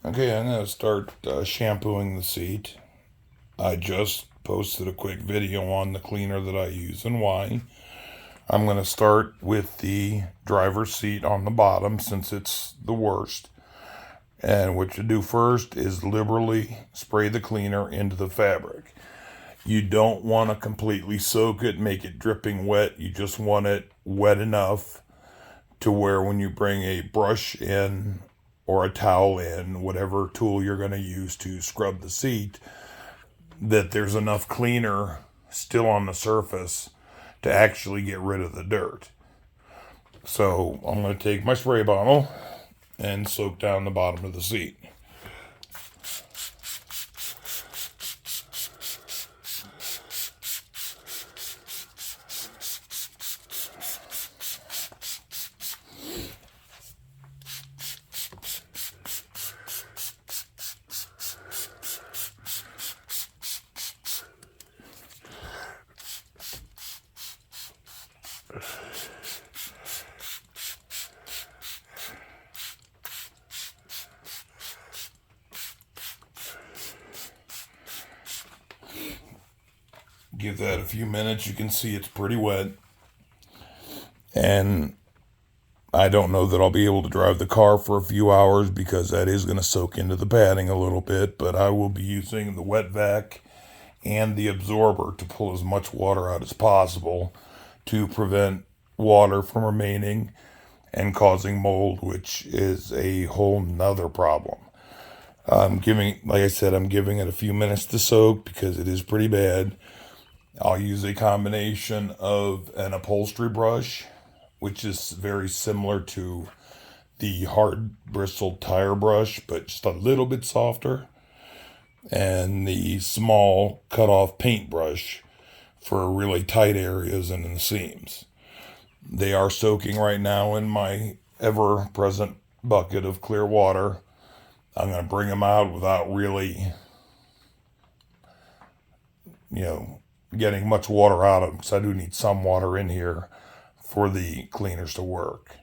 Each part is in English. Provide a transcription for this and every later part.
Okay, I'm going to start shampooing the seat. I just posted a quick video on the cleaner that I use and why. I'm going to start with the driver's seat on the bottom since it's the worst. And what you do first is liberally spray the cleaner into the fabric. You don't want to completely soak it, make it dripping wet. You just want it wet enough to where when you bring a brush in or a towel in, whatever tool you're going to use to scrub the seat, that there's enough cleaner still on the surface to actually get rid of the dirt. So I'm going to take my spray bottle and soak down the bottom of the seat. Give that a few minutes. You can see it's pretty wet. And I don't know that I'll be able to drive the car for a few hours because that is going to soak into the padding a little bit. But I will be using the wet vac and the absorber to pull as much water out as possible to prevent water from remaining and causing mold, which is a whole nother problem. Like I said, I'm giving it a few minutes to soak because it is pretty bad. I'll use a combination of an upholstery brush, which is very similar to the hard bristled tire brush, but just a little bit softer, and the small cut-off paintbrush for really tight areas and in the seams. They are soaking right now in my ever-present bucket of clear water. I'm going to bring them out without really, getting much water out of them because I do need some water in here for the cleaners to work.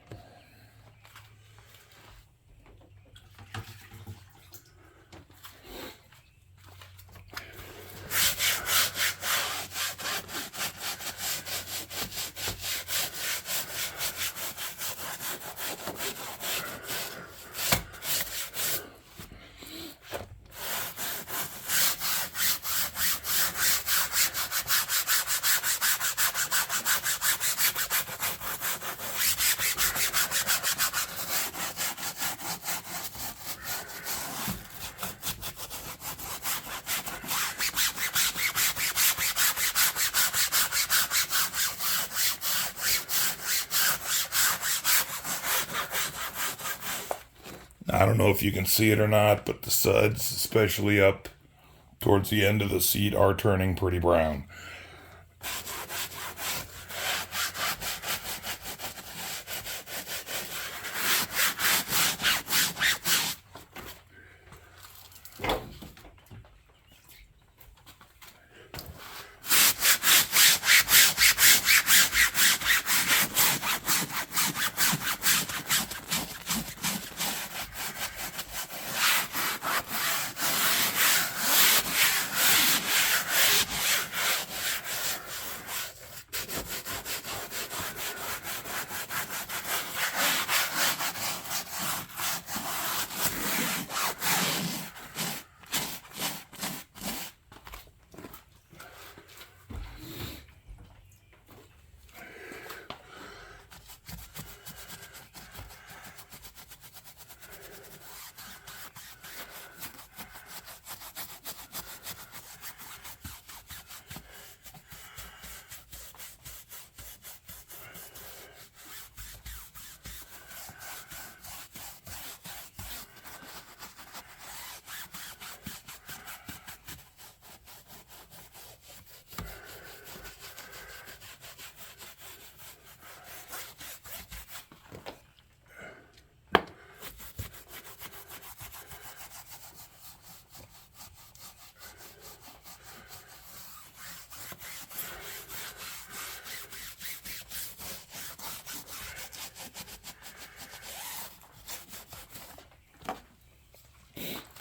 I don't know if you can see it or not, but the suds, especially up towards the end of the seat, are turning pretty brown.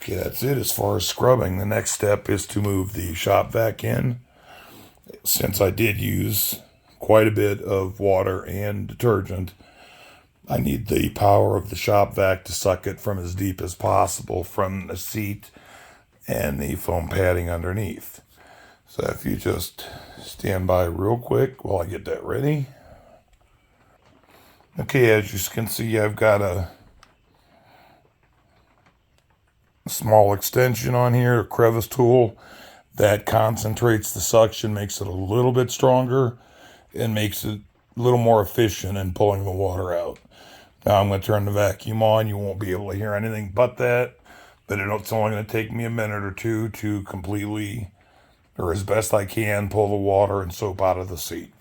Okay, that's it as far as scrubbing. The next step is to move the shop vac in. Since I did use quite a bit of water and detergent, I need the power of the shop vac to suck it from as deep as possible from the seat and the foam padding underneath. So if you just stand by real quick while I get that ready. Okay, as you can see, I've got a small extension on here, a crevice tool that concentrates the suction, makes it a little bit stronger, and makes it a little more efficient in pulling the water out. Now I'm going to turn the vacuum on. You won't be able to hear anything but that, but it's only going to take me a minute or two to completely, or as best I can, pull the water and soap out of the seat.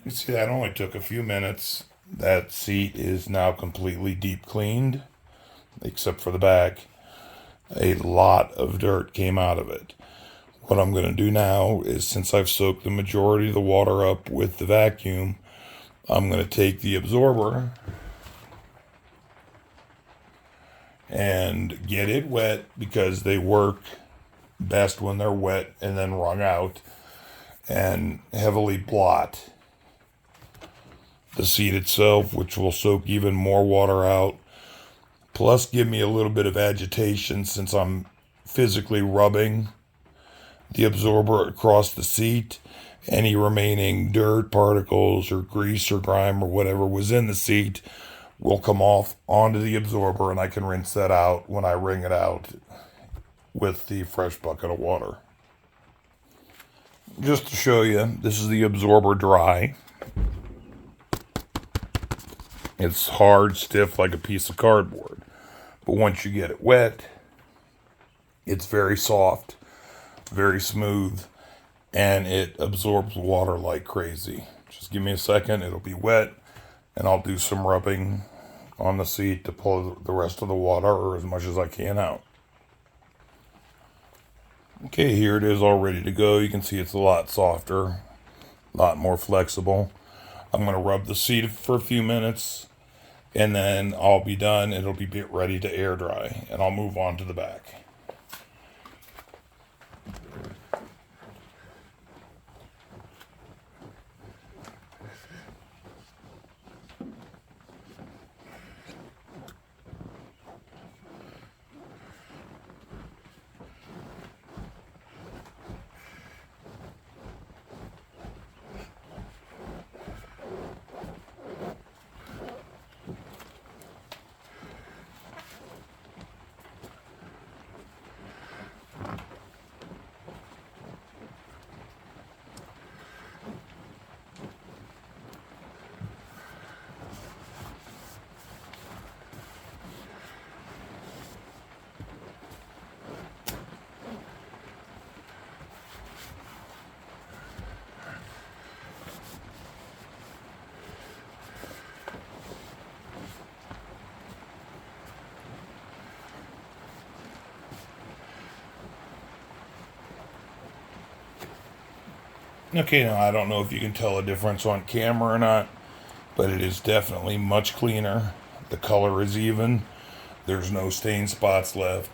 You see, that only took a few minutes. That seat is now completely deep cleaned, except for the back. A lot of dirt came out of it. What I'm going to do now is, since I've soaked the majority of the water up with the vacuum, I'm going to take the absorber and get it wet, because they work best when they're wet and then wrung out, and heavily blot the seat itself, which will soak even more water out, plus give me a little bit of agitation since I'm physically rubbing the absorber across the seat. Any remaining dirt particles or grease or grime or whatever was in the seat will come off onto the absorber, and I can rinse that out when I wring it out with the fresh bucket of water. Just to show you, this is the absorber dry. It's hard, stiff, like a piece of cardboard. But once you get it wet, it's very soft, very smooth, and it absorbs water like crazy. Just give me a second, it'll be wet, and I'll do some rubbing on the seat to pull the rest of the water, or as much as I can, out. Okay, here it is all ready to go. You can see it's a lot softer, a lot more flexible. I'm going to rub the seat for a few minutes, and then I'll be done. It'll be ready to air dry, and I'll move on to the back. Okay, now I don't know if you can tell a difference on camera or not, but it is definitely much cleaner. The color is even. There's no stain spots left.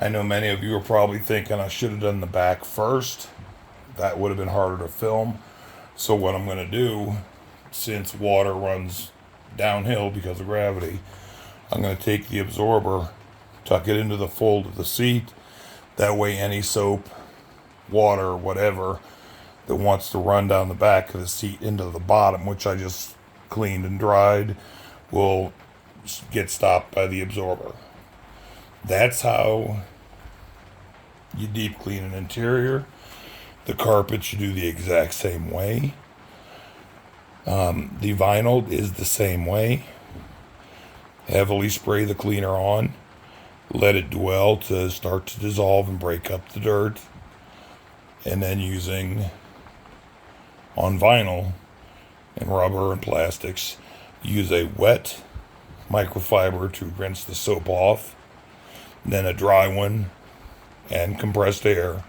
I know many of you are probably thinking I should have done the back first. That would have been harder to film. So what I'm going to do, since water runs downhill because of gravity, I'm going to take the absorber, tuck it into the fold of the seat. That way any soap, water, whatever that wants to run down the back of the seat into the bottom, which I just cleaned and dried, will get stopped by the absorber. That's how you deep clean an interior. The carpet you do the exact same way. The vinyl is the same way. Heavily spray the cleaner on. Let it dwell to start to dissolve and break up the dirt. And then using on vinyl and rubber and plastics, use a wet microfiber to rinse the soap off, then a dry one and compressed air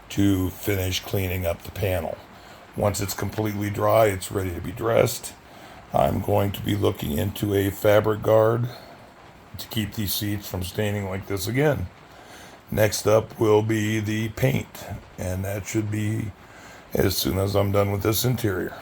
to finish cleaning up the panel. Once it's completely dry, it's ready to be dressed. I'm going to be looking into a fabric guard to keep these seats from staining like this again. Next up will be the paint, and that should be as soon as I'm done with this interior.